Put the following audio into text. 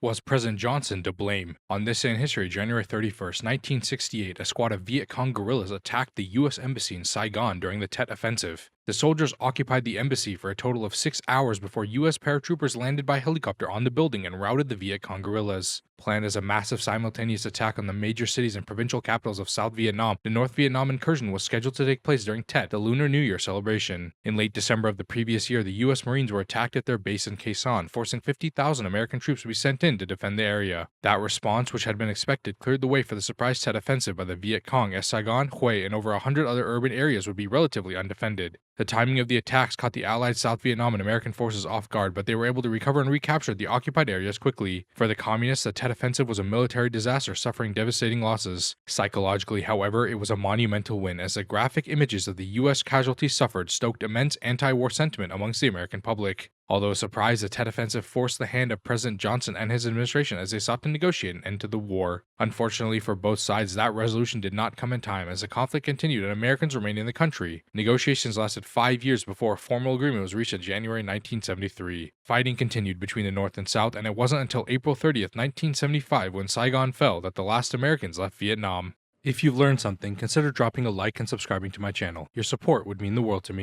Was President Johnson to blame? On this day in history, January 31st, 1968, a squad of Viet Cong guerrillas attacked the U.S. Embassy in Saigon during the Tet Offensive. The soldiers occupied the embassy for a total of 6 hours before U.S. paratroopers landed by helicopter on the building and routed the Viet Cong guerrillas. Planned as a massive simultaneous attack on the major cities and provincial capitals of South Vietnam, the North Vietnam incursion was scheduled to take place during Tet, the Lunar New Year celebration. In late December of the previous year, the U.S. Marines were attacked at their base in Quezon, forcing 50,000 American troops to be sent in to defend the area. That response, which had been expected, cleared the way for the surprise Tet Offensive by the Viet Cong, as Saigon, Hue, and over 100 other urban areas would be relatively undefended. The timing of the attacks caught the Allied South Vietnam and American forces off guard, but they were able to recover and recapture the occupied areas quickly. For the Communists, the Tet Offensive was a military disaster, suffering devastating losses. Psychologically, however, it was a monumental win, as the graphic images of the U.S. casualties suffered stoked immense anti-war sentiment amongst the American public. Although a surprise, the Tet Offensive forced the hand of President Johnson and his administration as they sought to negotiate an end to the war. Unfortunately for both sides, that resolution did not come in time, as the conflict continued and Americans remained in the country. Negotiations lasted 5 years before a formal agreement was reached in January 1973. Fighting continued between the North and South, and it wasn't until April 30th, 1975, when Saigon fell, that the last Americans left Vietnam. If you've learned something, consider dropping a like and subscribing to my channel. Your support would mean the world to me.